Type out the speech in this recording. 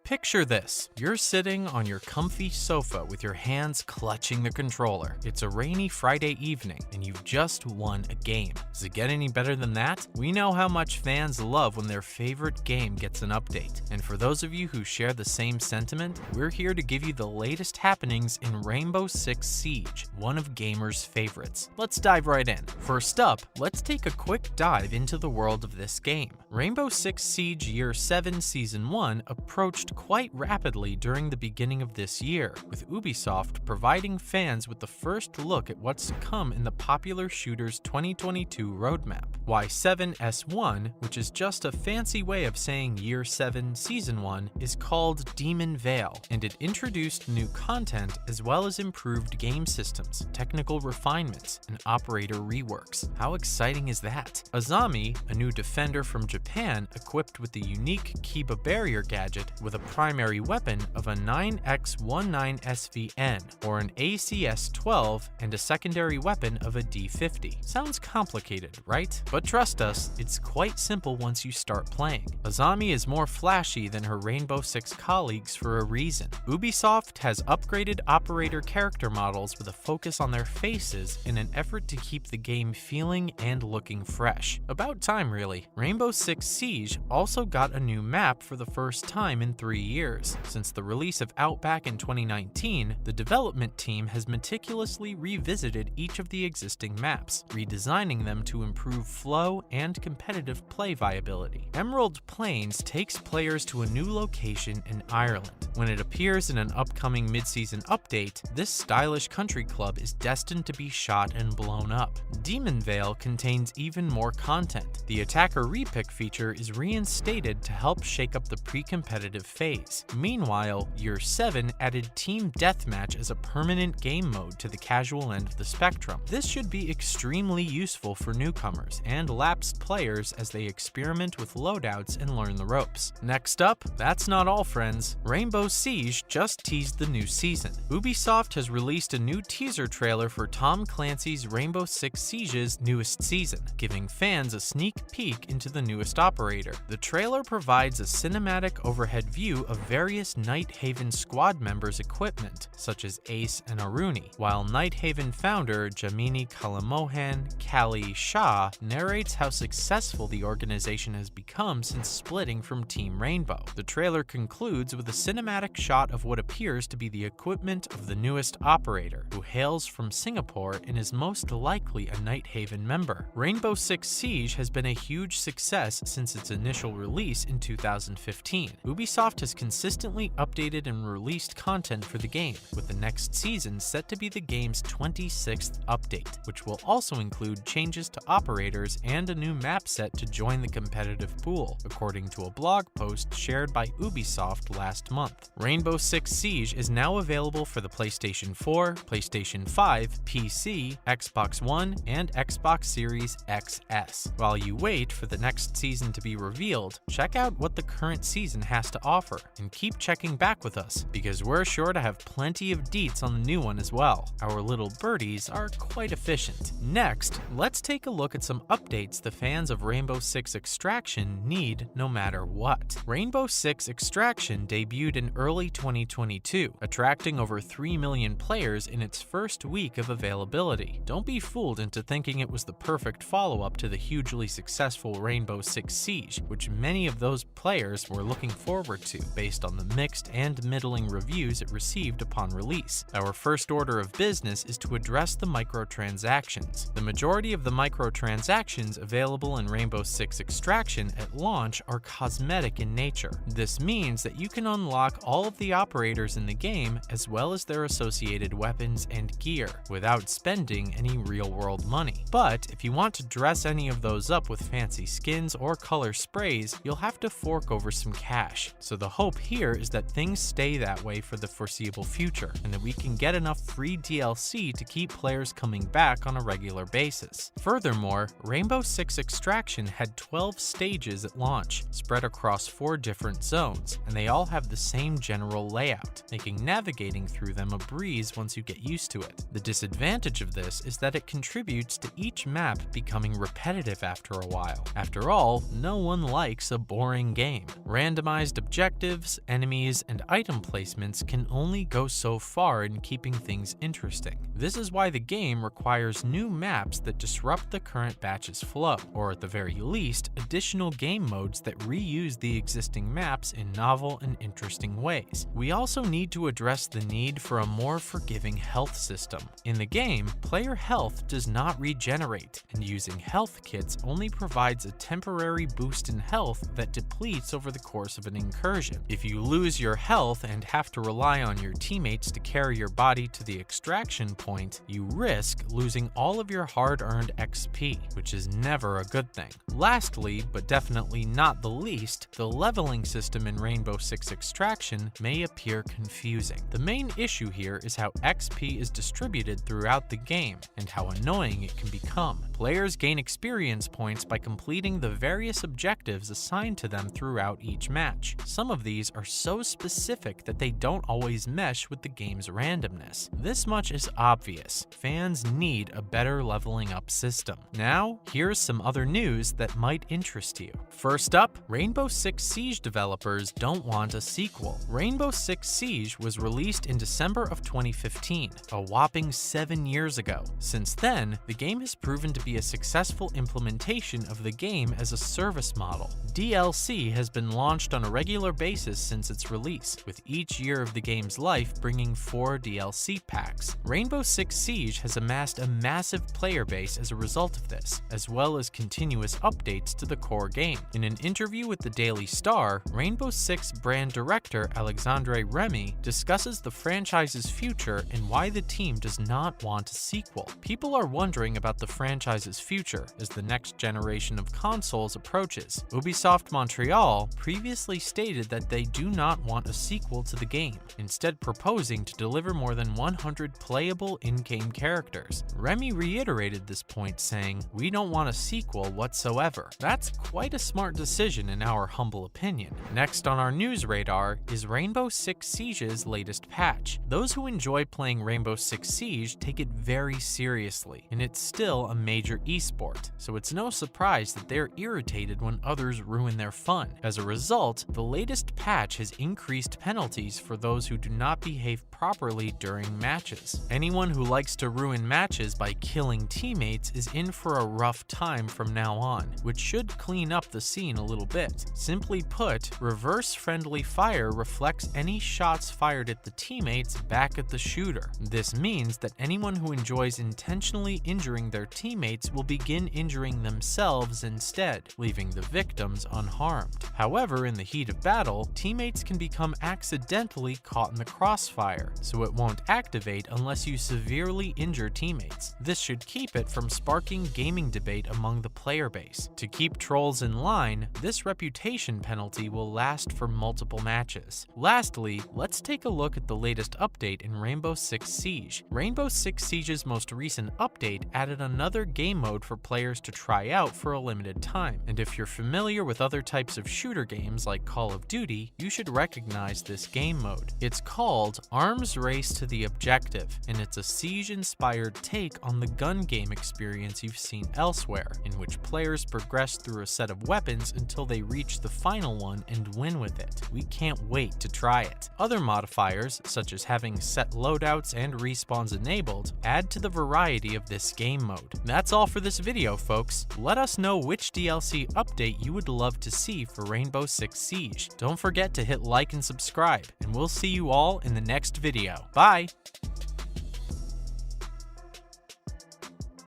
Picture this. You're sitting on your comfy sofa with your hands clutching the controller. It's a rainy Friday evening, and you've just won a game. Does it get any better than that? We know how much fans love when their favorite game gets an update. And for those of you who share the same sentiment, we're here to give you the latest happenings in Rainbow Six Siege, one of gamers' favorites. Let's dive right in. First up, let's take a quick dive into the world of this game. Rainbow Six Siege Year 7 Season 1 approached quite rapidly during the beginning of this year, with Ubisoft providing fans with the first look at what's to come in the popular shooter's 2022 roadmap. Y7S1, which is just a fancy way of saying Year 7 Season 1, is called Demon Vale, and it introduced new content as well as improved game systems, technical refinements, and operator reworks. How exciting is that? Azami, a new defender from Japan equipped with the unique Kiba barrier gadget with a primary weapon of a 9x19 SVN, or an ACS-12, and a secondary weapon of a D50. Sounds complicated, right? But trust us, it's quite simple once you start playing. Azami is more flashy than her Rainbow Six colleagues for a reason. Ubisoft has upgraded operator character models with a focus on their faces in an effort to keep the game feeling and looking fresh. About time, really. Rainbow Six Siege also got a new map for the first time in 3 years. Since the release of Outback in 2019, the development team has meticulously revisited each of the existing maps, redesigning them to improve flow and competitive play viability. Emerald Plains takes players to a new location in Ireland. When it appears in an upcoming mid-season update, this stylish country club is destined to be shot and blown up. Demon Vale contains even more content. The attacker repick feature is reinstated to help shake up the pre-competitive phase. Meanwhile, Year 7 added Team Deathmatch as a permanent game mode to the casual end of the spectrum. This should be extremely useful for newcomers and lapsed players as they experiment with loadouts and learn the ropes. Next up, that's not all, friends. Rainbow Siege just teased the new season. Ubisoft has released a new teaser trailer for Tom Clancy's Rainbow Six Siege's newest season, giving fans a sneak peek into the newest operator. The trailer provides a cinematic overhead view of various Nighthaven squad members' equipment, such as Ace and Aruni, while Nighthaven founder Jamini Kalamohan Kali Shah narrates how successful the organization has become since splitting from Team Rainbow. The trailer concludes with a cinematic shot of what appears to be the equipment of the newest operator, who hails from Singapore and is most likely a Nighthaven member. Rainbow Six Siege has been a huge success since its initial release in 2015. Ubisoft has consistently updated and released content for the game, with the next season set to be the game's 26th update, which will also include changes to operators and a new map set to join the competitive pool, according to a blog post shared by Ubisoft last month. Rainbow Six Siege is now available for the PlayStation 4, PlayStation 5, PC, Xbox One, and Xbox Series XS. While you wait for the next season to be revealed, check out what the current season has to offer, and keep checking back with us, because we're sure to have plenty of deets on the new one as well. Our little birdies are quite efficient. Next, let's take a look at some updates the fans of Rainbow Six Extraction need no matter what. Rainbow Six Extraction debuted in early 2022, attracting over 3 million players in its first week of availability. Don't be fooled into thinking it was the perfect follow-up to the hugely successful Rainbow Six Siege, which many of those players were looking forward to based on the mixed and middling reviews it received upon release. Our first order of business is to address the microtransactions. The majority of the microtransactions available in Rainbow Six Extraction at launch are cosmetic in nature. This means that you can unlock all of the operators in the game as well as their associated weapons and gear without spending any real-world money. But if you want to dress any of those up with fancy skins or color sprays, you'll have to fork over some cash. So the hope here is that things stay that way for the foreseeable future, and that we can get enough free DLC to keep players coming back on a regular basis. Furthermore, Rainbow Six Extraction had 12 stages at launch, spread across 4 different zones, and they all have the same general layout, making navigating through them a breeze once you get used to it. The disadvantage of this is that it contributes to each map becoming repetitive after a while. After all, all, no one likes a boring game. Randomized objectives, enemies, and item placements can only go so far in keeping things interesting. This is why the game requires new maps that disrupt the current batch's flow, or at the very least, additional game modes that reuse the existing maps in novel and interesting ways. We also need to address the need for a more forgiving health system. In the game, player health does not regenerate, and using health kits only provides a temporary boost in health that depletes over the course of an incursion. If you lose your health and have to rely on your teammates to carry your body to the extraction point, you risk losing all of your hard-earned XP, which is never a good thing. Lastly, but definitely not the least, the leveling system in Rainbow Six Extraction may appear confusing. The main issue here is how XP is distributed throughout the game, and how annoying it can become. Players gain experience points by completing the various objectives assigned to them throughout each match. Some of these are so specific that they don't always mesh with the game's randomness. This much is obvious. Fans need a better leveling up system. Now, here's some other news that might interest you. First up, Rainbow Six Siege developers don't want a sequel. Rainbow Six Siege was released in December of 2015, a whopping 7 years ago. Since then, the game has proven to be a successful implementation of the game as a service model. DLC has been launched on a regular basis since its release, with each year of the game's life bringing 4 DLC packs. Rainbow Six Siege has amassed a massive player base as a result of this, as well as continuous updates to the core game. In an interview with the Daily Star, Rainbow Six brand director Alexandre Remy discusses the franchise's future and why the team does not want a sequel. People are wondering about the franchise's future as the next generation of consoles approaches. Ubisoft Montreal previously stated that they do not want a sequel to the game, instead proposing to deliver more than 100 playable in-game characters. Remy reiterated this point, saying, "We don't want a sequel whatsoever." That's quite a smart decision in our humble opinion. Next on our news radar is Rainbow Six Siege's latest patch. Those who enjoy playing Rainbow Six Siege take it very seriously, and it's still a major esport, so it's no surprise that they're irritated when others ruin their fun. As a result, the latest patch has increased penalties for those who do not behave properly during matches. Anyone who likes to ruin matches by killing teammates is in for a rough time from now on, which should clean up the scene a little bit. Simply put, reverse friendly fire reflects any shots fired at the teammates back at the shooter. This means that anyone who enjoys intentionally injuring their teammates will begin injuring themselves instead, leaving the victims unharmed. However, in the heat of battle, teammates can become accidentally caught in the crossfire, so it won't activate unless you severely injure teammates. This should keep it from sparking gaming debate among the player base. To keep trolls in line, this reputation penalty will last for multiple matches. Lastly, let's take a look at the latest update in Rainbow Six Siege. Rainbow Six Siege's most recent update added another game mode for players to try out for a limited time, and if you're familiar with other types of shooter games like Call of Duty, you should recognize this game mode. It's called Arms Race to the Objective, and it's a Siege-inspired take on the gun game experience you've seen elsewhere, in which players progress through a set of weapons until they reach the final one and win with it. We can't wait to try it. Other modifiers, such as having set loadouts and respawns enabled, add to the variety of this game mode. That's all for this video, folks. Let us know which DLC update you would love to see for Rainbow Six Siege. Don't forget to hit like and subscribe, and we'll see you all in the next video. Bye!